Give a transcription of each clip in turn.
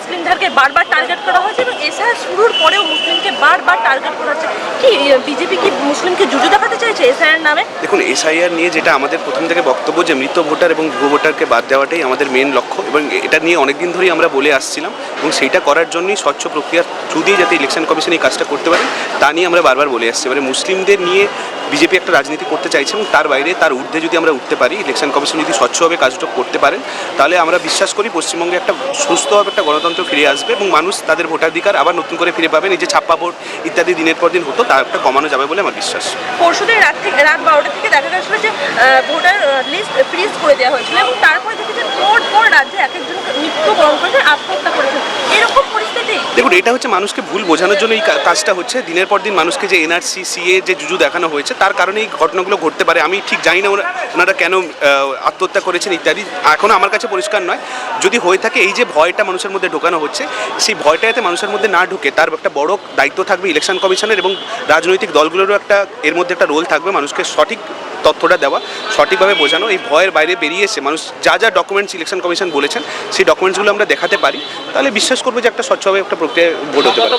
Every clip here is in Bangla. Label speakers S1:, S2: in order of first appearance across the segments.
S1: মুসলিমদেরকে বারবার টার্গেট করা হয়েছে এবং এসআইআর শুরুর পরেও মুসলিমকে বারবার টার্গেট করা হচ্ছে। কি বিজেপি কি মুসলিমকে জুজু দেখাতে চাইছে এসআইআর নামে?
S2: দেখুন, এসআইআর নিয়ে যেটা আমাদের প্রথম থেকে বক্তব্য যে মৃত ভোটার এবং ভুয়ো ভোটারকে বাদ দেওয়াটাই আমাদের মেন লক্ষ্য, এবং এটা নিয়ে অনেকদিন ধরেই আমরা বলে আসছিলাম, এবং সেইটা করার জন্যই স্বচ্ছ প্রক্রিয়ার থ্রু দিয়ে যাতে ইলেকশন কমিশন এই কাজটা করতে পারে তা নিয়ে আমরা বারবার বলে আসছি। এবারে মুসলিমদের নিয়ে বিজেপি একটা রাজনীতি করতে চাইছে, এবং তার বাইরে তার ঊর্ধ্বে যদি আমরা উঠতে পারি, ইলেকশন কমিশন যদি স্বচ্ছভাবে কাজটা করতে পারেন, তাহলে আমরা বিশ্বাস করি পশ্চিমবঙ্গে একটা সুস্থভাবে একটা গণতন্ত্র ফিরে আসবে এবং মানুষ তাদের ভোটাধিকার আবার নতুন করে ফিরে পাবেন। এই যে ছাপ্পা ভোট ইত্যাদি দিনের পর দিন হতো, তা একটা কমানো যাবে বলে আমার বিশ্বাস।
S1: পরশুদিন রাত 12টা থেকে দেখা গেছিল যে ভোটার লিস্ট ফ্রিজ করে দেওয়া হয়েছিল এবং তারপরে দেখেছেন পর রাজ্যে এক একজন মৃত্যুবরণ করেছে, আত্মহত্যা করেছেন। এরকম পরিস্থিতি,
S2: দেখুন, এটা হচ্ছে মানুষকে ভুল বোঝানোর জন্য এই কাজটা হচ্ছে। দিনের পর দিন মানুষকে যে এনআরসি সিএ যে জুজু দেখানো হয়েছে, তার কারণে এই ঘটনাগুলো ঘটতে পারে। আমি ঠিক জানি না ওনারা কেন আত্মহত্যা করেছেন ইত্যাদি, এখনও আমার কাছে পরিষ্কার নয়। যদি হয়ে থাকে, এই যে ভয়টা মানুষের মধ্যে ঢোকানো হচ্ছে, সেই ভয়টা যাতে মানুষের মধ্যে না ঢুকে, তার একটা বড় দায়িত্ব থাকবে ইলেকশন কমিশনের, এবং রাজনৈতিক দলগুলোরও একটা এর মধ্যে একটা রোল থাকবে মানুষকে সঠিক তথ্যটা দেওয়া, সঠিকভাবে বোঝানো। এই ভয়ের বাইরে বেরিয়ে এসে মানুষ যা যা ডকুমেন্টস ইলেকশন কমিশন বলেছেন, সেই ডকুমেন্টসগুলো আমরা দেখাতে পারি, তাহলে বিশ্বাস করবো যে একটা স্বচ্ছভাবে একটা প্রক্রিয়া ভোট হতে পারে।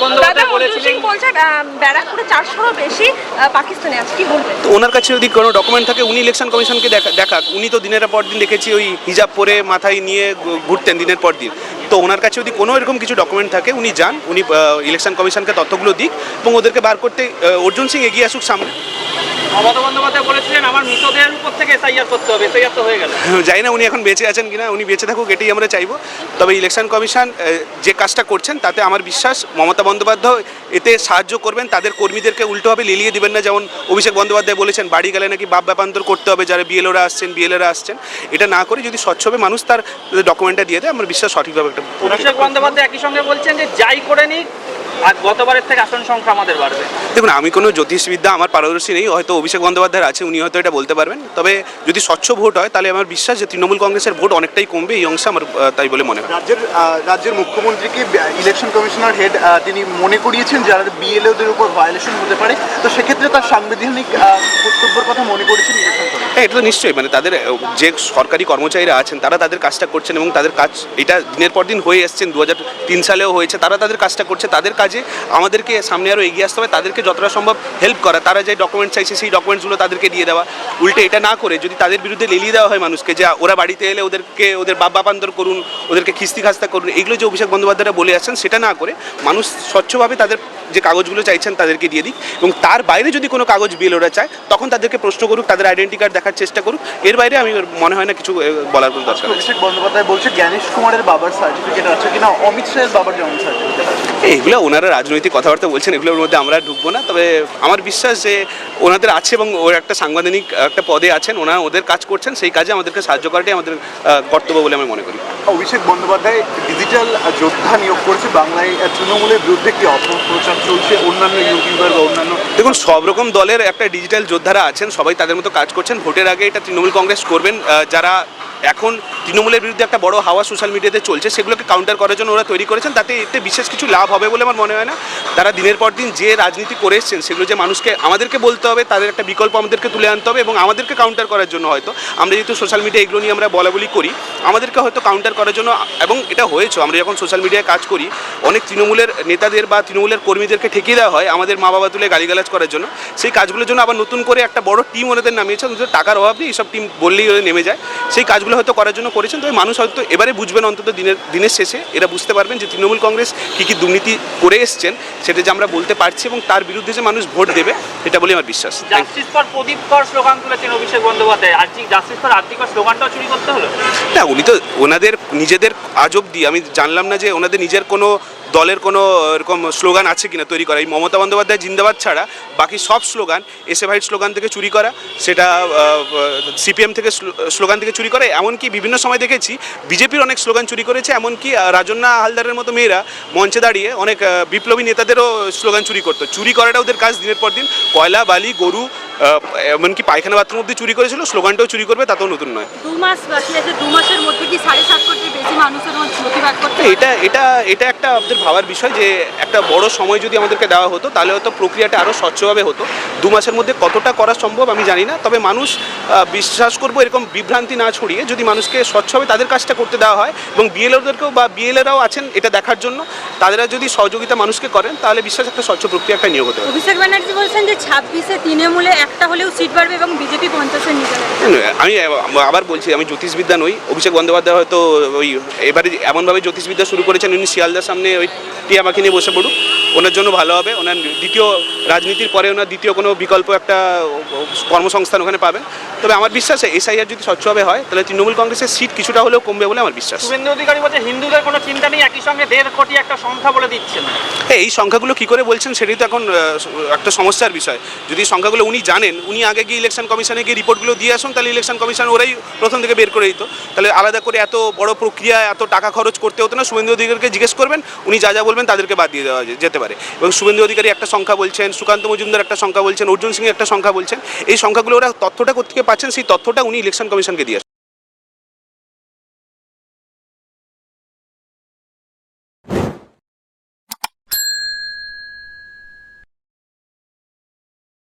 S1: ব্যারাকপুরে 400-রও বেশি পাকিস্তানি আছে, কি বলবেন?
S2: তো ওনার কাছে যদি কোনো ডকুমেন্ট থাকে, উনি ইলেকশন কমিশনকে দেখাক। উনি তো দিনের পর দিন দেখেছি ওই হিজাব পরে মাথায় নিয়ে ঘুরতেন দিনের পর দিন। তো ওনার কাছে যদি কোনো এরকম কিছু ডকুমেন্ট থাকে, উনি যান, উনি ইলেকশন কমিশনকে তথ্যগুলো দিক এবং ওদেরকে বার করতে অর্জুন সিং এগিয়ে আসুক সামনে।
S3: মমতা বন্দ্যোপাধ্যায় বলেছিলেন আমার মৃতদেহের উপর থেকে এসআইআর করতে হবে, এসআইআর তো হয়ে গেল।
S2: জানি না উনি এখন বেঁচে আছেন কিনা, উনি বেঁচে থাকুক এটাই আমরা চাইবো। তবে ইলেকশন কমিশন যে কাজটা করছেন, তাতে আমার বিশ্বাস মমতা বন্দ্যোপাধ্যায় এতে সাহায্য করবেন, তাদের কর্মীদেরকে উল্টোভাবে লিলিয়ে দিবেন না। যেমন অভিষেক বন্দ্যোপাধ্যায় বলেছেন বাড়ি গেলে নাকি বাপ ব্যাপান্তর করতে হবে, যারা বিএলওরা আসছেন, এটা না করে যদি স্বচ্ছভাবে মানুষ তার ডকুমেন্টটা দিয়ে দেয়, আমার বিশ্বাস সঠিকভাবে একটা।
S3: অভিষেক বন্দ্যোপাধ্যায় একই সঙ্গে বলছেন যে যাই করে নিক, আর গতবারের থেকে আসন সংখ্যা আমাদের বাড়বে।
S2: দেখুন, আমি কোনো জ্যোতিষবিদ্যা আমার পারদর্শী নেই, হয়তো অভিষেক বন্দ্যোপাধ্যায় আছে, উনি হয়তো এটা বলতে পারবেন। তবে যদি স্বচ্ছ ভোট হয়, তাহলে আমার বিশ্বাস যে তৃণমূল কংগ্রেসের ভোট অনেকটাই কমবে এই অংশে, আমার তাই বলে মনে হয়।
S4: রাজ্যের মুখ্যমন্ত্রীকে ইলেকশন কমিশনার হেড তিনি মনে করিয়েছেন যারা বিএলওদের উপর ভায়োলেশন হতে পারে, তো সেক্ষেত্রে তার সাংবিধানিক কর্তব্যের কথা মনে করেছেন ইলেকশন কমিশন।
S2: হ্যাঁ, এটা তো নিশ্চয়ই, মানে তাদের যে সরকারি কর্মচারীরা আছেন, তারা তাদের কাজটা করছেন এবং তাদের কাজ এটা দিনের পর দিন হয়ে এসছেন, 2003 সালেও হয়েছে। তারা তাদের কাজটা করছে, তাদের কাজে আমাদেরকে সামনে আরও এগিয়ে আসতে হবে, তাদেরকে যতটা সম্ভব হেল্প করা। তারা যে ডকুমেন্টস চাইছে, সেই ডকুমেন্টসগুলো তাদেরকে দিয়ে দেওয়া। উল্টে এটা না করে যদি তাদের বিরুদ্ধে লেলিয়ে দেওয়া হয় মানুষকে, যে ওরা বাড়িতে এলে ওদের বাপ বাপান্তর করুন, ওদেরকে খিস্তি খাস্তা করুন, এগুলো যে অভিষেক বন্দ্যোপাধ্যায়রা বলে আসছেন, সেটা না করে মানুষ স্বচ্ছভাবে তাদের যে কাগজগুলো চাইছেন তাদেরকে দিয়ে দিক, এবং তার বাইরে যদি কোনো কাগজ বিএলওরা চায়, তখন তাদেরকে প্রশ্ন করুক, তাদের আইডেন্টি কার্ড দেখার চেষ্টা করুক। এর বাইরে আমি মনে হয় না কিছু বলার কোনো দরকার।
S4: অভিষেক বন্দ্যোপাধ্যায় বলছে জ্ঞানেশ কুমারের বাবার সার্টিফিকেট আছে কিনা, অমিত শাহের বাবার যেমন সার্টিফিকেট আছে।
S2: এগুলো ওনারা রাজনৈতিক কথাবার্তা বলছেন, এগুলোর মধ্যে আমরা ঢুকবো না। তবে আমার বিশ্বাস যে ওনাদের আছে, এবং ওর একটা সাংবিধানিক একটা পদে আছেন, ওনারা ওদের কাজ করছেন, সেই কাজে আমাদেরকে সাহায্য করাটাই আমাদের কর্তব্য বলে আমি মনে করি।
S4: অভিষেক বন্দ্যোপাধ্যায় ডিজিটাল যোদ্ধা নিয়োগ করেছে বাংলায়, তৃণমূলের বিরুদ্ধে কি অপপ্রচার চলছে অন্যান্য ইউটিউবার বা অন্যান্য?
S2: দেখুন, সব রকম দলের একটা ডিজিটাল যোদ্ধারা আছেন, সবাই তাদের মতো কাজ করছেন। ভোটের আগে এটা তৃণমূল কংগ্রেস করবেন। যারা এখন তৃণমূলের বিরুদ্ধে একটা বড় হাওয়া সোশ্যাল মিডিয়াতে চলছে, সেগুলোকে কাউন্টার করার জন্য ওরা তৈরি করেছেন। তাতে এতে বিশেষ কিছু লাভ হবে বলে আমার মনে হয় না। তারা দিনের পর দিন যে রাজনীতি করে এসছেন, সেগুলো যে মানুষকে আমাদেরকে বলতে হবে, তাদের একটা বিকল্প আমাদেরকে তুলে আনতে হবে, এবং আমাদেরকে কাউন্টার করার জন্য হয়তো আমরা যেহেতু সোশ্যাল মিডিয়া এগুলো নিয়ে আমরা বলাবলি করি, আমাদেরকে হয়তো কাউন্টার করার জন্য, এবং এটা হয়েছে, আমরা যখন সোশ্যাল মিডিয়ায় কাজ করি, অনেক তৃণমূলের নেতাদের বা তৃণমূলের কর্মীদেরকে ঠেকিয়ে দেওয়া হয় আমাদের মা বাবা তুলে গালিগালাজ করার জন্য। সেই কাজগুলোর জন্য আবার নতুন করে একটা বড় টিম ওনাদের নামিয়েছে, ওদের টাকার অভাব নেই, এইসব টিম বললেই ওরা নেমে যায়। সেই কাজগুলো হয়তো করার জন্য করেছেন। তবে মানুষ হয়তো এবারে বুঝবেন, অন্তত দিনের শেষে এরা বুঝতে পারবেন যে তৃণমূল কংগ্রেস কী দুর্নীতি করে এসছেন, সেটা যে আমরা বলতে পারছি, এবং তার বিরুদ্ধে যে মানুষ ভোট দেবে, এটা বলে আমার বিশ্বাস।
S3: জাস্টিস ফর প্রদীপ কর স্লোগান তুলেছেন অভিষেক বন্দ্যোপাধ্যায়, জাস্টিস ফর আর্থিক স্লোগানটাও চুরি করতে হলো
S2: না, উনি তো ওনাদের নিজেদের আজ অবধি আমি জানলাম না যে ওনাদের নিজের কোনো দলের কোনো এরকম স্লোগান আছে কিনা তৈরি করা। এই মমতা বন্দ্যোপাধ্যায় জিন্দাবাদ ছাড়া বাকি সব স্লোগান এসএফআই স্লোগান থেকে চুরি করা, সেটা সিপিএম থেকে স্লোগান থেকে চুরি করা। এমনকি বিভিন্ন সময় দেখেছি বিজেপির অনেক স্লোগান চুরি করেছে, এমনকি রাজন্না হালদারের মতো মেয়েরা মঞ্চে দাঁড়িয়ে অনেক বিপ্লবী নেতাদেরও স্লোগান চুরি করতো। চুরি করাটা ওদের কাজ দিনের পর দিন। কয়লা, বালি, গরু, এমনকি পায়খানা বাথরুম অব্দি চুরি করেছিল, স্লোগানটাও চুরি করবে, তাতেও নতুন নয়।
S5: 2 মাস বাকি আছে, 2 মাসের মধ্যে কি 7.5 কোটির বেশি মানুষের মধ্যে প্রতিবাদ করতে
S2: তো এটা একটা আমাদের ভাবার বিষয় যে একটা বড় সময় যদি আমাদেরকে দেওয়া হতো তাহলে হয়তো প্রক্রিয়াটা আরও স্বচ্ছভাবে হতো। 2 মাসের মধ্যে কতটা করা সম্ভব আমি জানি না, তবে মানুষ বিশ্বাস করবো এরকম বিভ্রান্তি না ছড়িয়ে যদি মানুষকে স্বচ্ছভাবে তাদের কাজটা করতে দেওয়া হয় এবং বিএলওদেরকেও বা বিএলএরাও আছেন এটা দেখার জন্য, তাদেরা যদি সহযোগিতা মানুষকে করেন তাহলে বিশ্বাস একটা স্বচ্ছ প্রক্রিয়া একটা নিয়োগ হতে পারে।
S5: অভিষেক ব্যানার্জি বলছেন যে 26-এ তৃণমূলে একটা হলেও সিট বাড়বে এবং বিজেপি 50-এ নিয়ে যাবে।
S2: আমি আবার বলছি, আমি জ্যোতিষবিদ্যা নই। অভিষেক বন্দ্যোপাধ্যায় হয়তো ওই এবারে এমনভাবে জ্যোতিষবিদ্যা শুরু করেছেন, উনি শিয়ালদার সামনে ওই টিয়া পাখি নিয়ে বসে পড়ুক, ওনার জন্য ভালো হবে। ওনার দ্বিতীয় রাজনীতির পরে ওনার দ্বিতীয় কোনো বিকল্প একটা কর্মসংস্থান ওখানে পাবেন। তবে আমার বিশ্বাস এসআইআর যদি স্বচ্ছভাবে হয় তাহলে তৃণমূল কংগ্রেসের সিট কিছুটা হলেও কমবে বলে আমার বিশ্বাস।
S3: শুভেন্দু অধিকারী বলছে হিন্দুদের কোনো চিন্তা নেই, একই সঙ্গে 1.5 কোটি একটা সংখ্যা বলে দিচ্ছেন।
S2: এই সংখ্যাগুলো কী করে বলছেন সেটাই তো এখন একটা সমস্যার বিষয়। যদি সংখ্যাগুলো উনি জানেন, উনি আগে গিয়ে ইলেকশন কমিশনে গিয়ে রিপোর্টগুলো দিয়ে আসুন, তাহলে ইলেকশন কমিশন ওরাই প্রথম থেকে বের করে দিত। তাহলে আলাদা করে এত বড় প্রক্রিয়া, এত টাকা খরচ করতে হতো না। শুভেন্দু অধিকারীকে জিজ্ঞেস করবেন, উনি যা যা বলবেন তাদেরকে বাদ দিয়ে দেওয়া যেতে পারে। এবং শুভেন্দু অধিকারী একটা সংখ্যা বলছেন, সুকান্ত মজুমদার একটা সংখ্যা বলছেন, অর্জুন সিং একটা সংখ্যা বলছেন। এই সংখ্যাগুলো ওরা তথ্যটা কোথেকে পাচ্ছেন, সেই তথ্যটা উনি ইলেকশন কমিশনকে দিয়ে